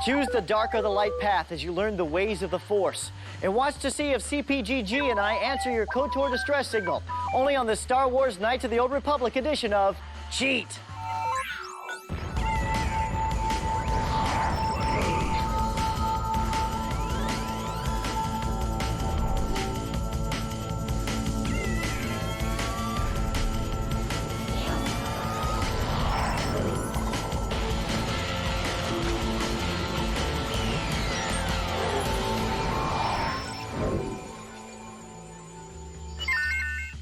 Choose the dark or the light path as you learn the ways of the Force. And watch to see if CPGG and I answer your KOTOR distress signal. Only on the Star Wars Knights of the Old Republic edition of Cheat.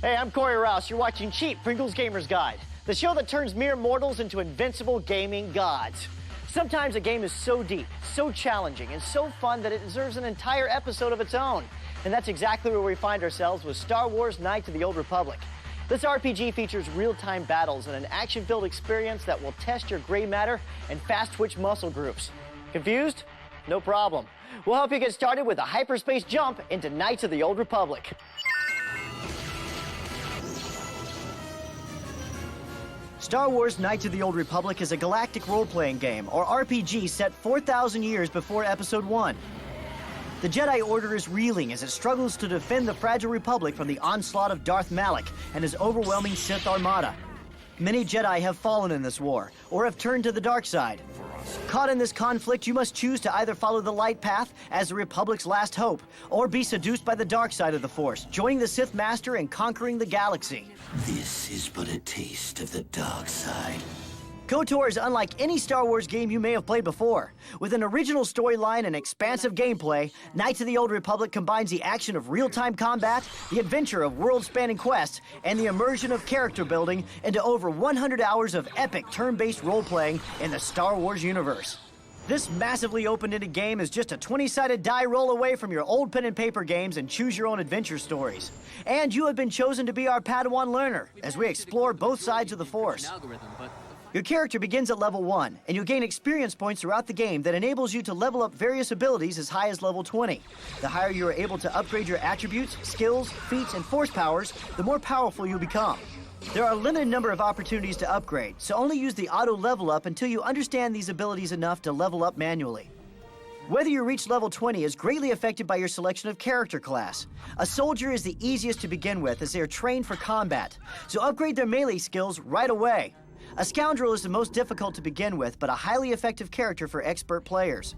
Hey, I'm Corey Rouse. You're watching Cheat, Pringle's Gamer's Guide, the show that turns mere mortals into invincible gaming gods. Sometimes a game is so deep, so challenging, and so fun that it deserves an entire episode of its own. And that's exactly where we find ourselves with Star Wars Knights of the Old Republic. This RPG features real-time battles and an action-filled experience that will test your gray matter and fast-twitch muscle groups. Confused? No problem. We'll help you get started with a hyperspace jump into Knights of the Old Republic. Star Wars Knights of the Old Republic is a galactic role-playing game, or RPG, set 4,000 years before Episode 1. The Jedi Order is reeling as it struggles to defend the fragile Republic from the onslaught of Darth Malak and his overwhelming Sith armada. Many Jedi have fallen in this war, or have turned to the dark side. Caught in this conflict, you must choose to either follow the light path as the Republic's last hope, or be seduced by the dark side of the Force, joining the Sith Master and conquering the galaxy. This is but a taste of the dark side. KOTOR is unlike any Star Wars game you may have played before. With an original storyline and expansive gameplay, Knights of the Old Republic combines the action of real-time combat, the adventure of world-spanning quests, and the immersion of character building into over 100 hours of epic turn-based role-playing in the Star Wars universe. This massively open-ended game is just a 20-sided die roll away from your old pen and paper games and choose-your-own-adventure stories. And you have been chosen to be our Padawan learner as we explore both sides of the Force. Your character begins at level 1, and you'll gain experience points throughout the game that enables you to level up various abilities as high as level 20. The higher you are able to upgrade your attributes, skills, feats, and force powers, the more powerful you become. There are a limited number of opportunities to upgrade, so only use the auto level up until you understand these abilities enough to level up manually. Whether you reach level 20 is greatly affected by your selection of character class. A soldier is the easiest to begin with as they are trained for combat, so upgrade their melee skills right away. A scoundrel is the most difficult to begin with, but a highly effective character for expert players.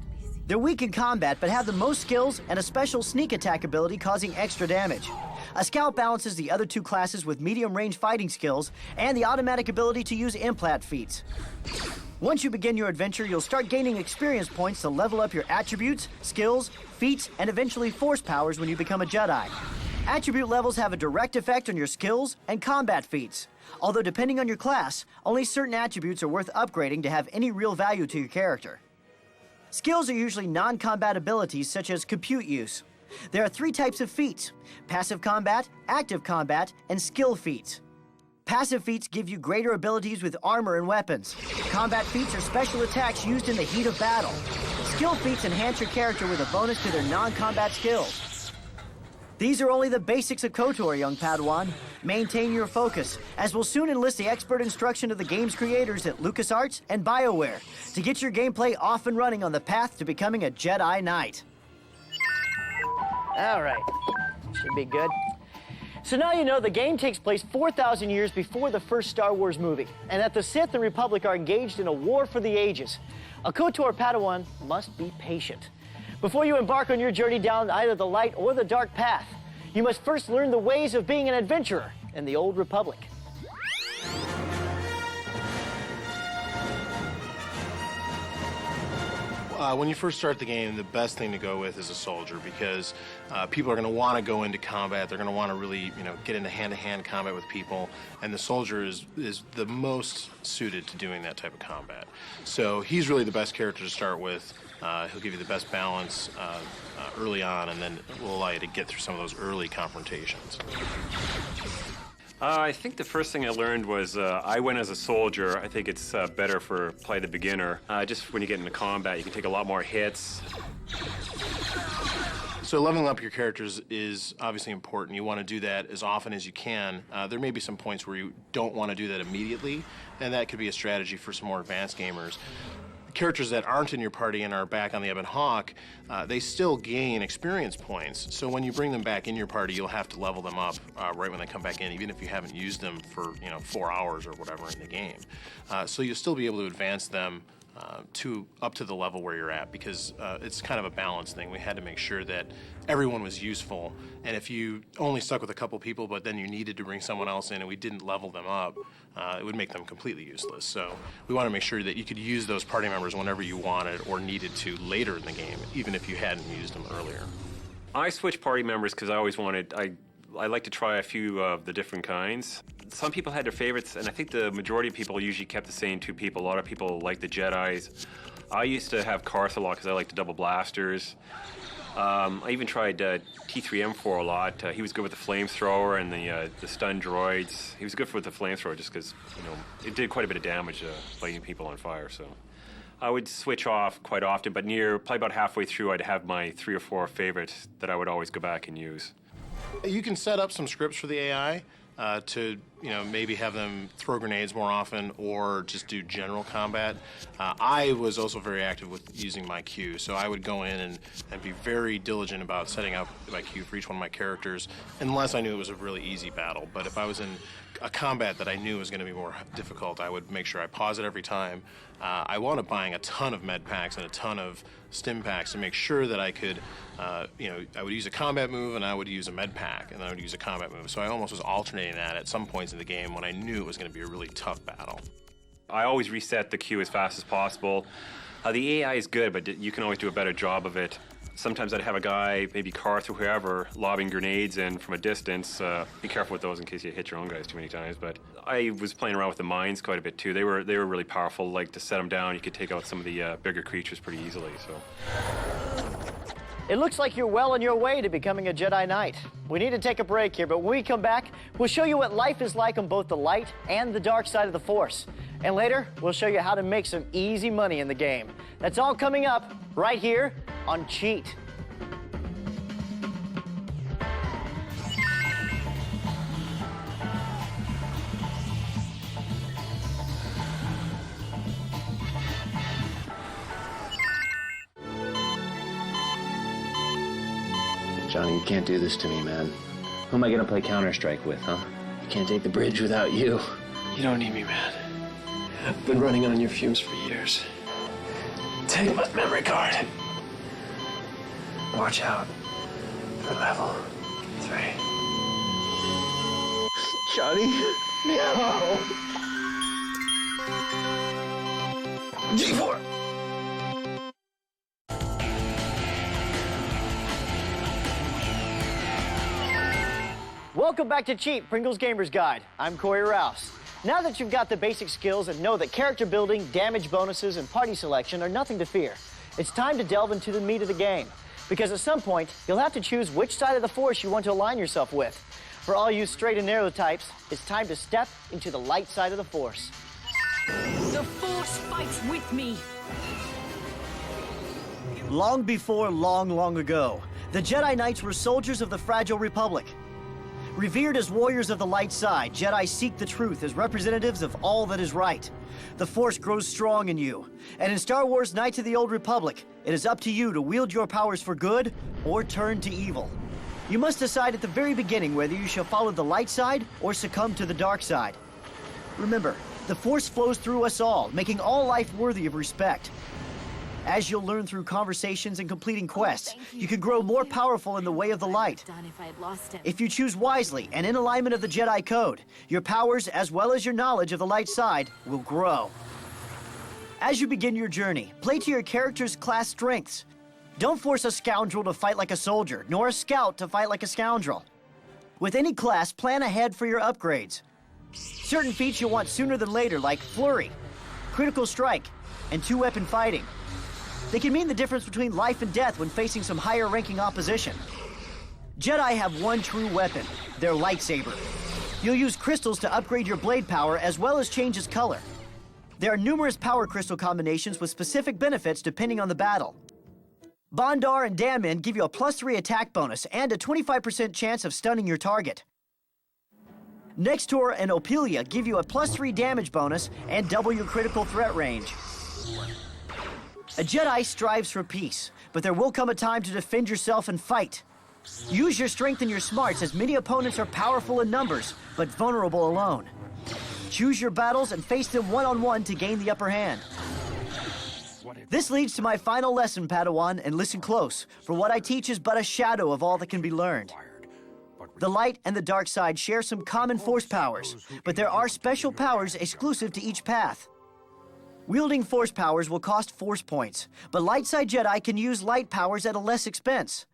They're weak in combat, but have the most skills and a special sneak attack ability causing extra damage. A scout balances the other two classes with medium-range fighting skills and the automatic ability to use implant feats. Once you begin your adventure, you'll start gaining experience points to level up your attributes, skills, feats, and eventually force powers when you become a Jedi. Attribute levels have a direct effect on your skills and combat feats. Although depending on your class, only certain attributes are worth upgrading to have any real value to your character. Skills are usually non-combat abilities such as compute use. There are 3 types of feats: passive combat, active combat, and skill feats. Passive feats give you greater abilities with armor and weapons. Combat feats are special attacks used in the heat of battle. Skill feats enhance your character with a bonus to their non-combat skills. These are only the basics of KOTOR, young Padawan. Maintain your focus, as we'll soon enlist the expert instruction of the game's creators at LucasArts and BioWare to get your gameplay off and running on the path to becoming a Jedi Knight. All right, should be good. So now you know the game takes place 4,000 years before the first Star Wars movie, and that the Sith and Republic are engaged in a war for the ages. A KOTOR Padawan must be patient. Before you embark on your journey down either the light or the dark path, you must first learn the ways of being an adventurer in the Old Republic. When you first start the game, the best thing to go with is a soldier, because people are going to want to go into combat. They're going to want to really, get into hand-to-hand combat with people, and the soldier is the most suited to doing that type of combat. So he's really the best character to start with. He'll give you the best balance early on, and then will allow you to get through some of those early confrontations. I think the first thing I learned was I went as a soldier. I think it's better for play the beginner. Just when you get into combat, you can take a lot more hits. So leveling up your characters is obviously important. You want to do that as often as you can. There may be some points where you don't want to do that immediately, and that could be a strategy for some more advanced gamers. Characters that aren't in your party and are back on the Ebon Hawk, they still gain experience points. So when you bring them back in your party, you'll have to level them up right when they come back in, even if you haven't used them for 4 hours or whatever in the game. So you'll still be able to advance them up to the level where you're at, because it's kind of a balance thing. We had to make sure that everyone was useful, and if you only stuck with a couple people but then you needed to bring someone else in and we didn't level them up, it would make them completely useless. So we want to make sure that you could use those party members whenever you wanted or needed to later in the game, even if you hadn't used them earlier. I switched party members because I always wanted, I like to try a few of the different kinds. Some people had their favorites, and I think the majority of people usually kept the same 2 people. A lot of people like the Jedis. I used to have Karth a lot because I like the double blasters. I even tried T3M4 a lot. He was good with the flamethrower and the stun droids. He was good with the flamethrower just because, it did quite a bit of damage lighting people on fire. So I would switch off quite often, but probably about halfway through, I'd have my 3 or 4 favorites that I would always go back and use. You can set up some scripts for the AI to maybe have them throw grenades more often or just do general combat. I was also very active with using my queue, so I would go in and be very diligent about setting up my queue for each one of my characters, unless I knew it was a really easy battle. But if I was in a combat that I knew was going to be more difficult, I would make sure I pause it every time. I wound up buying a ton of med packs and a ton of stim packs to make sure that I could, I would use a combat move and I would use a med pack and then I would use a combat move. So I almost was alternating that at some points in the game when I knew it was going to be a really tough battle. I always reset the queue as fast as possible. The AI is good, but you can always do a better job of it. Sometimes I'd have a guy, maybe Karth or whoever, lobbing grenades in from a distance. Be careful with those in case you hit your own guys too many times. But I was playing around with the mines quite a bit too. They were really powerful. Like to set them down, you could take out some of the bigger creatures pretty easily. So. It looks like you're well on your way to becoming a Jedi Knight. We need to take a break here, but when we come back, we'll show you what life is like on both the light and the dark side of the Force. And later, we'll show you how to make some easy money in the game. That's all coming up right here on Cheat. Johnny, you can't do this to me, man. Who am I gonna play Counter-Strike with, huh? I can't take the bridge without you. You don't need me, man. I've been running on your fumes for years. Take my memory card. Watch out for level 3. Johnny, no! G4! Welcome back to Cheat, Pringle's Gamer's Guide. I'm Corey Rouse. Now that you've got the basic skills and know that character building, damage bonuses, and party selection are nothing to fear, it's time to delve into the meat of the game. Because at some point, you'll have to choose which side of the Force you want to align yourself with. For all you straight and narrow types, it's time to step into the light side of the Force. The Force fights with me. Long before long ago, the Jedi Knights were soldiers of the fragile Republic. Revered as warriors of the light side, Jedi seek the truth as representatives of all that is right. The Force grows strong in you. And in Star Wars Knights of the Old Republic, it is up to you to wield your powers for good or turn to evil. You must decide at the very beginning whether you shall follow the light side or succumb to the dark side. Remember, the Force flows through us all, making all life worthy of respect. As you'll learn through conversations and completing quests, you can grow more powerful in the way of the light. If you choose wisely and in alignment of the Jedi Code, your powers as well as your knowledge of the light side will grow. As you begin your journey, play to your character's class strengths. Don't force a scoundrel to fight like a soldier, nor a scout to fight like a scoundrel. With any class, plan ahead for your upgrades. Certain feats you'll want sooner than later, like Flurry, Critical Strike, and two-weapon fighting. They can mean the difference between life and death when facing some higher-ranking opposition. Jedi have one true weapon, their lightsaber. You'll use crystals to upgrade your blade power as well as change its color. There are numerous power crystal combinations with specific benefits depending on the battle. Bondar and Dammin give you a +3 attack bonus and a 25% chance of stunning your target. Nextor and Opelia give you a +3 damage bonus and double your critical threat range. A Jedi strives for peace, but there will come a time to defend yourself and fight. Use your strength and your smarts, as many opponents are powerful in numbers, but vulnerable alone. Choose your battles and face them one-on-one to gain the upper hand. This leads to my final lesson, Padawan, and listen close, for what I teach is but a shadow of all that can be learned. The light and the dark side share some common force powers, but there are special powers exclusive to each path. Wielding force powers will cost force points, but light side Jedi can use light powers at a less expense.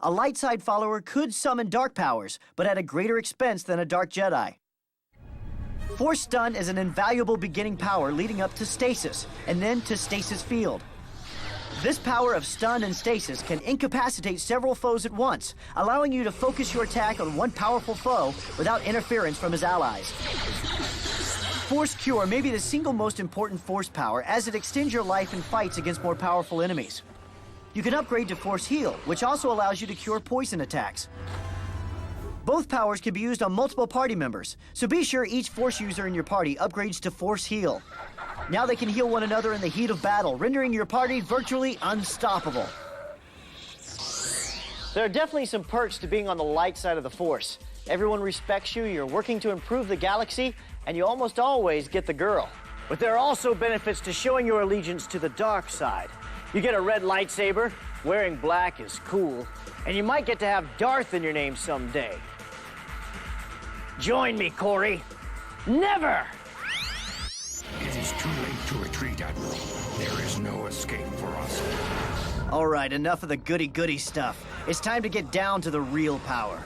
A light side follower could summon dark powers, but at a greater expense than a dark Jedi. Force Stun is an invaluable beginning power leading up to Stasis, and then to Stasis Field. This power of Stun and Stasis can incapacitate several foes at once, allowing you to focus your attack on one powerful foe without interference from his allies. Force Cure may be the single most important force power, as it extends your life in fights against more powerful enemies. You can upgrade to Force Heal, which also allows you to cure poison attacks. Both powers can be used on multiple party members, so be sure each Force user in your party upgrades to Force Heal. Now they can heal one another in the heat of battle, rendering your party virtually unstoppable. There are definitely some perks to being on the light side of the Force. Everyone respects you, you're working to improve the galaxy, and you almost always get the girl. But there are also benefits to showing your allegiance to the dark side. You get a red lightsaber, wearing black is cool, and you might get to have Darth in your name someday. Join me, Corey. Never! It is too late to retreat, Admiral. There is no escape for us. All right, enough of the goody-goody stuff. It's time to get down to the real power.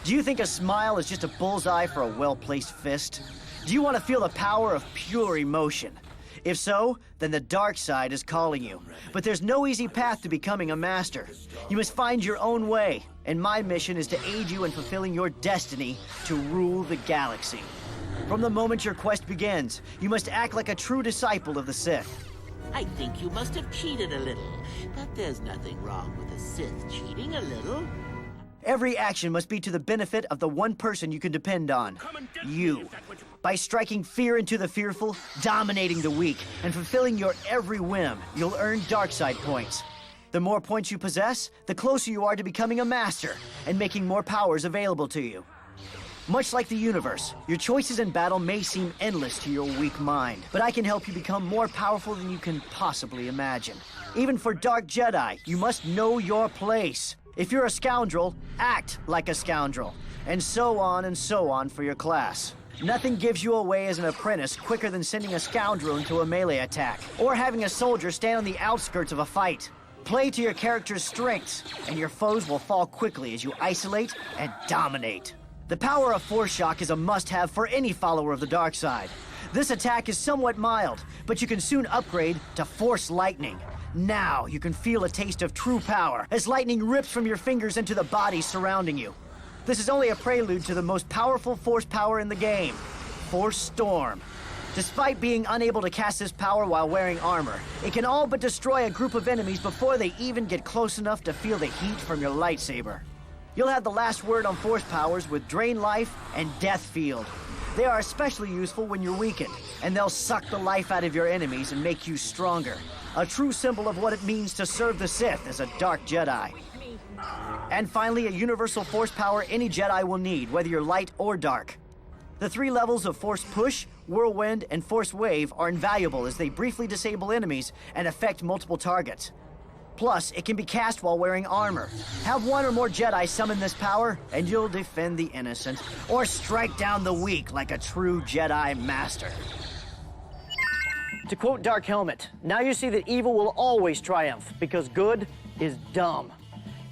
Do you think a smile is just a bullseye for a well-placed fist? Do you want to feel the power of pure emotion? If so, then the dark side is calling you. But there's no easy path to becoming a master. You must find your own way, and my mission is to aid you in fulfilling your destiny to rule the galaxy. From the moment your quest begins, you must act like a true disciple of the Sith. I think you must have cheated a little, but there's nothing wrong with a Sith cheating a little. Every action must be to the benefit of the one person you can depend on, you. By striking fear into the fearful, dominating the weak, and fulfilling your every whim, you'll earn dark side points. The more points you possess, the closer you are to becoming a master and making more powers available to you. Much like the universe, your choices in battle may seem endless to your weak mind, but I can help you become more powerful than you can possibly imagine. Even for Dark Jedi, you must know your place. If you're a scoundrel, act like a scoundrel, and so on for your class. Nothing gives you away as an apprentice quicker than sending a scoundrel into a melee attack, or having a soldier stand on the outskirts of a fight. Play to your character's strengths, and your foes will fall quickly as you isolate and dominate. The power of Force Shock is a must-have for any follower of the dark side. This attack is somewhat mild, but you can soon upgrade to Force Lightning. Now you can feel a taste of true power as lightning rips from your fingers into the bodies surrounding you. This is only a prelude to the most powerful force power in the game, Force Storm. Despite being unable to cast this power while wearing armor, it can all but destroy a group of enemies before they even get close enough to feel the heat from your lightsaber. You'll have the last word on force powers with Drain Life and Death Field. They are especially useful when you're weakened, and they'll suck the life out of your enemies and make you stronger. A true symbol of what it means to serve the Sith as a Dark Jedi. And finally, a universal force power any Jedi will need, whether you're light or dark. The 3 levels of Force Push, Whirlwind, and Force Wave are invaluable as they briefly disable enemies and affect multiple targets. Plus, it can be cast while wearing armor. Have one or more Jedi summon this power, and you'll defend the innocent, or strike down the weak like a true Jedi Master. To quote Dark Helmet, now you see that evil will always triumph, because good is dumb.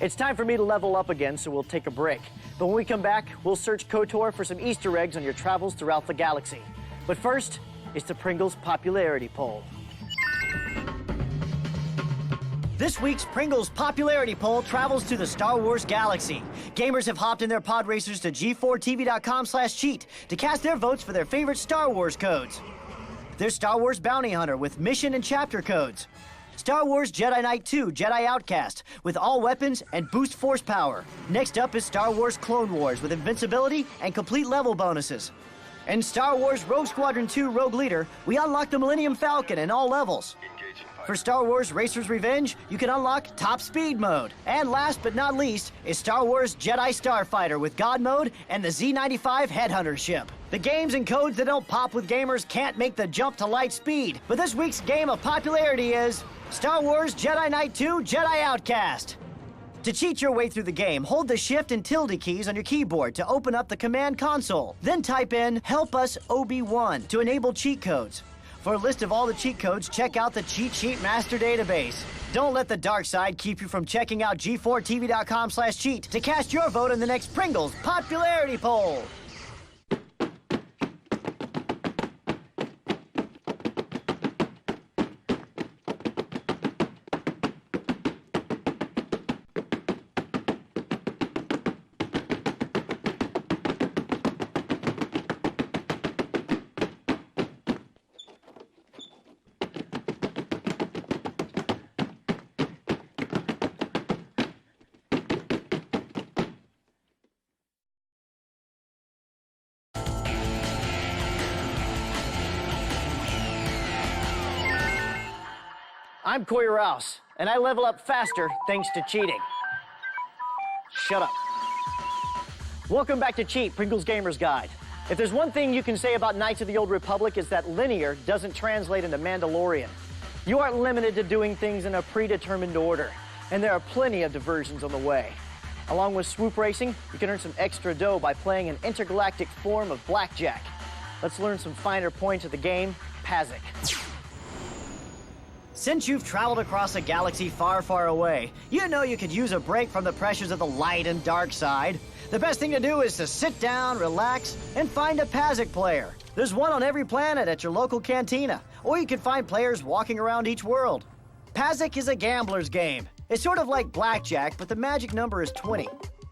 It's time for me to level up again, so we'll take a break. But when we come back, we'll search KOTOR for some Easter eggs on your travels throughout the galaxy. But first, it's the Pringles popularity poll. This week's Pringles popularity poll travels to the Star Wars galaxy. Gamers have hopped in their pod racers to g4tv.com/cheat to cast their votes for their favorite Star Wars codes. There's Star Wars Bounty Hunter with mission and chapter codes. Star Wars Jedi Knight 2 Jedi Outcast with all weapons and boost force power. Next up is Star Wars Clone Wars with invincibility and complete level bonuses. In Star Wars Rogue Squadron 2 Rogue Leader, we unlock the Millennium Falcon in all levels. For Star Wars Racer's Revenge, you can unlock Top Speed mode. And last but not least is Star Wars Jedi Starfighter with God mode and the Z-95 Headhunter ship. The games and codes that don't pop with gamers can't make the jump to light speed, but this week's game of popularity is Star Wars Jedi Knight 2 Jedi Outcast. To cheat your way through the game, hold the Shift and tilde keys on your keyboard to open up the command console. Then type in Help Us Obi-Wan to enable cheat codes. For a list of all the cheat codes, check out the Cheat Sheet Master Database. Don't let the dark side keep you from checking out g4tv.com/cheat to cast your vote in the next Pringles popularity poll. I'm Coy Rouse, and I level up faster thanks to cheating. Shut up. Welcome back to Cheat, Pringles Gamer's Guide. If there's one thing you can say about Knights of the Old Republic is that linear doesn't translate into Mandalorian. You aren't limited to doing things in a predetermined order, and there are plenty of diversions on the way. Along with swoop racing, you can earn some extra dough by playing an intergalactic form of blackjack. Let's learn some finer points of the game, Pazik. Since you've traveled across a galaxy far, far away, you know you could use a break from the pressures of the light and dark side. The best thing to do is to sit down, relax, and find a Pazik player. There's one on every planet at your local cantina, or you can find players walking around each world. Pazik is a gambler's game. It's sort of like blackjack, but the magic number is 20.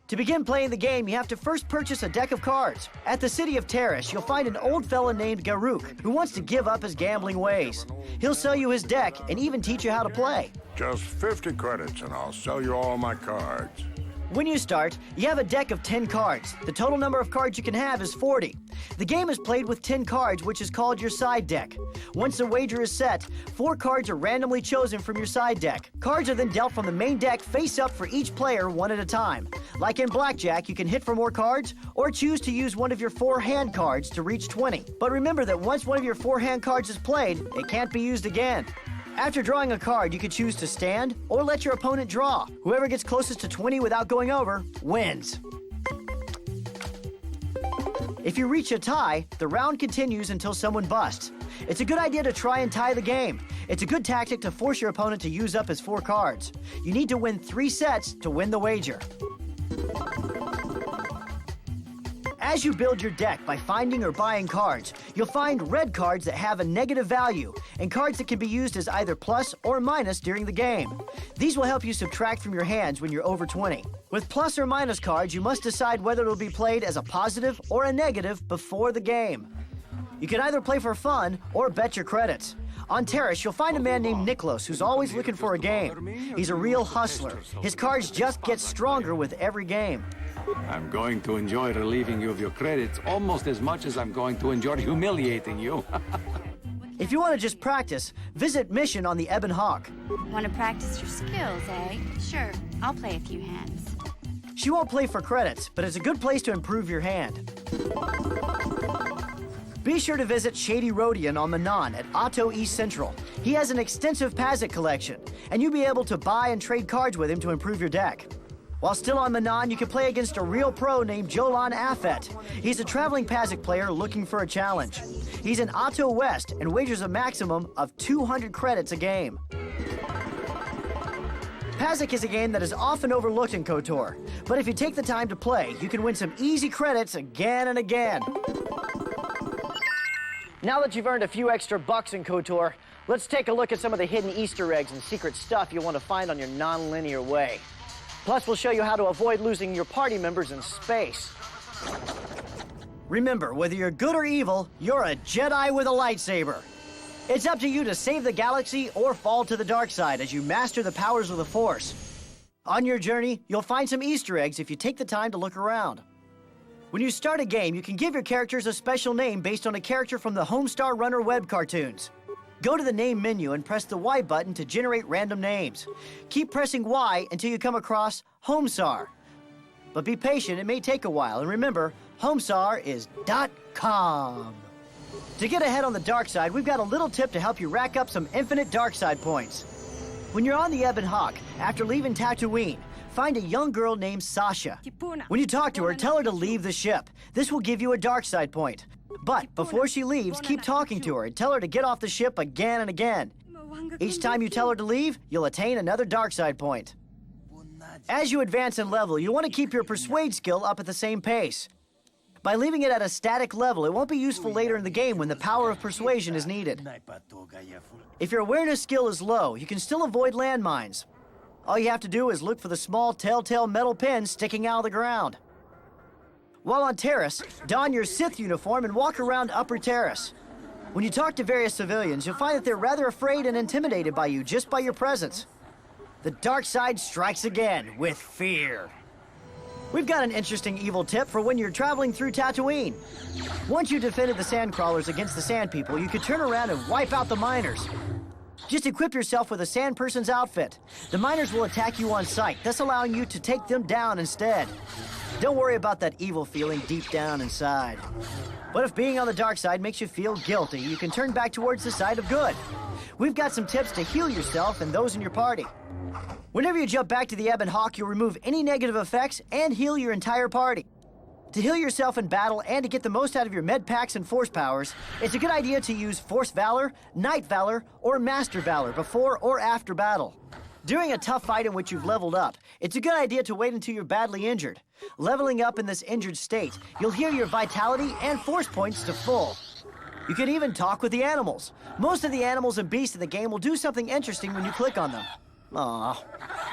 To begin playing the game, you have to first purchase a deck of cards. At the city of Terrace, you'll find an old fella named Garuk who wants to give up his gambling ways. He'll sell you his deck and even teach you how to play. Just 50 credits and I'll sell you all my cards. When you start, you have a deck of 10 cards. The total number of cards you can have is 40. The game is played with 10 cards, which is called your side deck. Once the wager is set, 4 cards are randomly chosen from your side deck. Cards are then dealt from the main deck face up for each player one at a time. Like in blackjack, you can hit for more cards or choose to use one of your 4 hand cards to reach 20. But remember that once one of your 4 hand cards is played, it can't be used again. After drawing a card, you could choose to stand or let your opponent draw. Whoever gets closest to 20 without going over wins. If you reach a tie, the round continues until someone busts. It's a good idea to try and tie the game. It's a good tactic to force your opponent to use up his 4 cards. You need to win 3 sets to win the wager. As you build your deck by finding or buying cards, you'll find red cards that have a negative value and cards that can be used as either plus or minus during the game. These will help you subtract from your hands when you're over 20. With plus or minus cards, you must decide whether it'll be played as a positive or a negative before the game. You can either play for fun or bet your credits. On Terrace, you'll find a man named Niklos who's always looking for a game. He's a real hustler. His cards just get stronger with every game. I'm going to enjoy relieving you of your credits almost as much as I'm going to enjoy humiliating you. If you want to just practice, visit Mission on the Ebon Hawk. Want to practice your skills, eh? Sure, I'll play a few hands. She won't play for credits, but it's a good place to improve your hand. Be sure to visit Shady Rodian on Manon at Otto East Central. He has an extensive Pazik collection, and you'll be able to buy and trade cards with him to improve your deck. While still on Manon, you can play against a real pro named Jolan Affet. He's a traveling Pazik player looking for a challenge. He's in Otto West and wagers a maximum of 200 credits a game. Pazik is a game that is often overlooked in KOTOR, but if you take the time to play, you can win some easy credits again and again. Now that you've earned a few extra bucks in KOTOR, let's take a look at some of the hidden Easter eggs and secret stuff you'll want to find on your non-linear way. Plus, we'll show you how to avoid losing your party members in space. Remember, whether you're good or evil, you're a Jedi with a lightsaber. It's up to you to save the galaxy or fall to the dark side as you master the powers of the Force. On your journey, you'll find some Easter eggs if you take the time to look around. When you start a game, you can give your characters a special name based on a character from the Homestar Runner web cartoons. Go to the name menu and press the Y button to generate random names. Keep pressing Y until you come across Homestar. But be patient, it may take a while, and remember, Homestar is .com. To get ahead on the dark side, we've got a little tip to help you rack up some infinite dark side points. When you're on the Ebon Hawk, after leaving Tatooine, find a young girl named Sasha. When you talk to her, tell her to leave the ship. This will give you a dark side point. But before she leaves, keep talking to her and tell her to get off the ship again and again. Each time you tell her to leave, you'll attain another dark side point. As you advance in level, you want to keep your persuade skill up at the same pace. By leaving it at a static level, it won't be useful later in the game when the power of persuasion is needed. If your awareness skill is low, you can still avoid landmines. All you have to do is look for the small telltale metal pins sticking out of the ground. While on Terrace, don your Sith uniform and walk around Upper Terrace. When you talk to various civilians, you'll find that they're rather afraid and intimidated by you just by your presence. The dark side strikes again with fear. We've got an interesting evil tip for when you're traveling through Tatooine. Once you defended the Sandcrawlers against the Sand People, you could turn around and wipe out the miners. Just equip yourself with a Sand Person's outfit. The miners will attack you on sight, thus allowing you to take them down instead. Don't worry about that evil feeling deep down inside. But if being on the dark side makes you feel guilty, you can turn back towards the side of good. We've got some tips to heal yourself and those in your party. Whenever you jump back to the Ebon Hawk, you'll remove any negative effects and heal your entire party. To heal yourself in battle and to get the most out of your med packs and force powers, it's a good idea to use Force Valor, Night Valor, or Master Valor before or after battle. During a tough fight in which you've leveled up, it's a good idea to wait until you're badly injured. Leveling up in this injured state, you'll heal your vitality and force points to full. You can even talk with the animals. Most of the animals and beasts in the game will do something interesting when you click on them. Aw,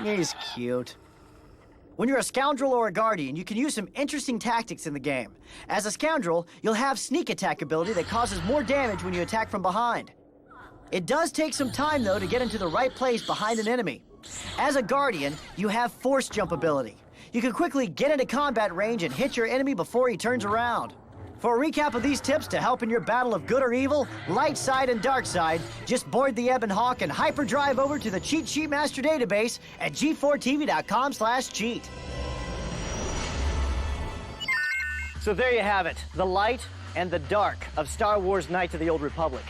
he's cute. When you're a scoundrel or a guardian, you can use some interesting tactics in the game. As a scoundrel, you'll have sneak attack ability that causes more damage when you attack from behind. It does take some time, though, to get into the right place behind an enemy. As a guardian, you have force jump ability. You can quickly get into combat range and hit your enemy before he turns around. For a recap of these tips to help in your battle of good or evil, light side and dark side, just board the Ebon Hawk and hyperdrive over to the Cheat Sheet Master database at g4tv.com/cheat. So there you have it, the light and the dark of Star Wars Knights of the Old Republic.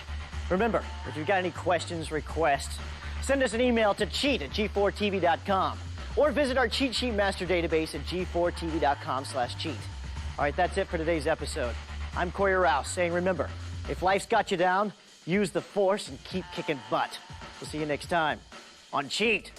Remember, if you've got any questions, requests, send us an email to cheat@g4tv.com or visit our Cheat Sheet Master database at g4tv.com/cheat. All right, that's it for today's episode. I'm Corey Rouse saying, remember, if life's got you down, use the Force and keep kicking butt. We'll see you next time on Cheat.